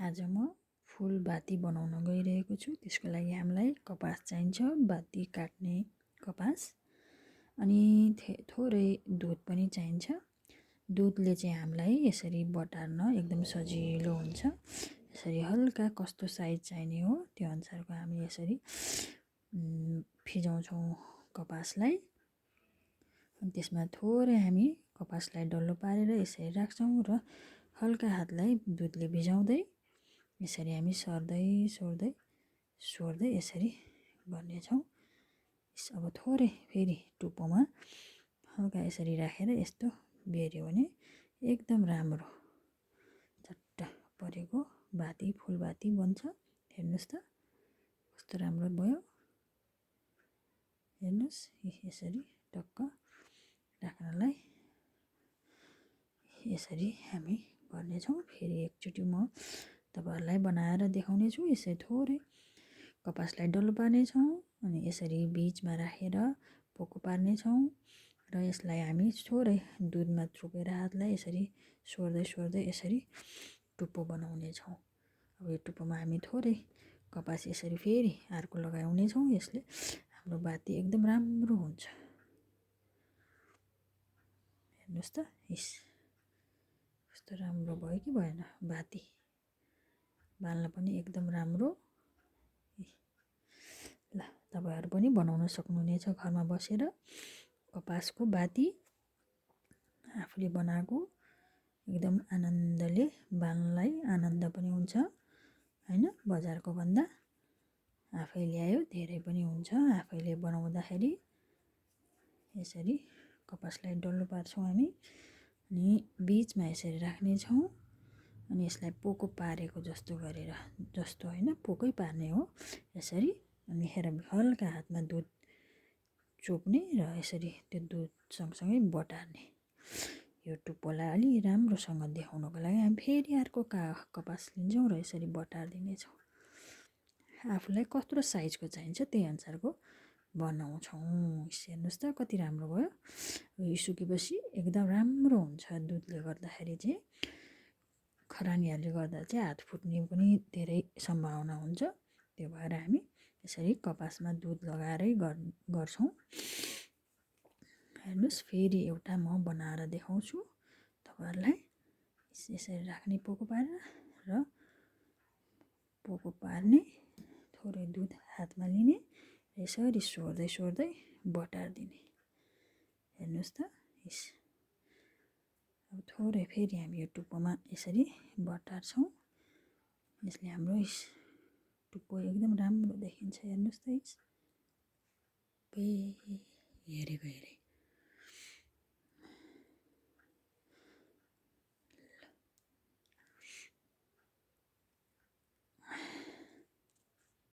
आज म फुलबाती बनाउन गइरहेको छु। त्यसको लागि हामीलाई कपास चाहिन्छ, बाती काट्ने कपास, अनि थोरै दुध पनि चाहिन्छ। दुधले चाहिँ हामीलाई यसरी बटार्न एकदम सजिलो हुन्छ। यसरी हल्का कस्तो साइज चाहिने हो त्यो अनुसारको हामी यसरी फिजाउँछौँ कपासलाई। अनि त्यसमा थोरै हामी कपासलाई डल्लो पारेर यसरी राख्छौँ र हल्का हातलाई दुधले भिजाउँदै यसरी हामी सोर्दै यसरी गर्नेछौँ। अब थोरै फेरि टुप्पोमा हल्का यसरी राखेर यस्तो बेर्यो भने एकदम राम्रो चट्ट परेको बाती फुलबाती बन्छ। हेर्नुहोस् त कस्तो राम्रो भयो। हेर्नुहोस् यसरी टक्क राख्नलाई यसरी हामी गर्नेछौँ। फेरि एकचोटि म तपाईहरुलाई बनाएर देखाउने छु। यसरी थोरै कपासलाई डल्लो पार्नेछौँ अनि यसरी बीचमा राखेर पोको पार्नेछौँ र यसलाई हामी थोरै दुधमा चुपेर हातलाई यसरी सोर्दै यसरी टुप्पो बनाउने छौँ। अब यो टुप्पोमा हामी थोरै कपास यसरी फेरि अर्को लगाउने छौँ। यसले हाम्रो बाती एकदम राम्रो हुन्छ। हेर्नुहोस् त कस्तो राम्रो भयो कि भएन। बाती बाल्न पनि एकदम राम्रो। ल तपाईहरु पनि बनाउन सक्नुहुनेछ घरमा बसेर। कपासको बाती आफूले बनाएको एकदम आनन्दले बाल्नलाई आनन्द पनि हुन्छ हैन। बजारको भन्दा आफै ल्यायो धेरै पनि हुन्छ। आफैले बनाउँदाखेरि यसरी कपासलाई डल्लो पार्छौँ हामी अनि बीचमा यसरी राख्नेछौँ अनि यसलाई पोको पारेको जस्तो गरेर, जस्तो हैन पोकै पार्ने हो यसरी। अनि हल्का हातमा दुध चोप्ने र यसरी त्यो दुध सँगसँगै बटार्ने। यो टुप्पोलाई अलि राम्रोसँग देखाउनको लागि हामी फेरि अर्को कपास लिन्छौँ र यसरी बटार्दिनेछौँ। आफूलाई कत्रो साइजको चाहिन्छ त्यही अनुसारको बनाउँछौँ। हेर्नुहोस् त कति राम्रो भयो। यो सुकेपछि एकदम राम्रो हुन्छ। दुधले गर्दाखेरि चाहिँ खरानीहरूले गर्दा चाहिँ हात फुट्ने पनि धेरै सम्भावना हुन्छ। त्यो भएर हामी यसरी कपासमा दुध लगाएरै गर्छौँ। हेर्नुहोस् फेरि एउटा म बनाएर देखाउँछु तपाईहरुलाई। यसरी राख्ने पोको पारेर र पोको पार्ने, थोरै दुध हातमा लिने, यसरी सोर्दै बटार्दिने। हेर्नुहोस् त अब थोरै फेरि हामी यो टुप्पोमा यसरी बटार्छौँ। यसले हाम्रो टुप्पो एकदम राम्रो देखिन्छ। हेर्नुहोस् त हेरेको हेरे।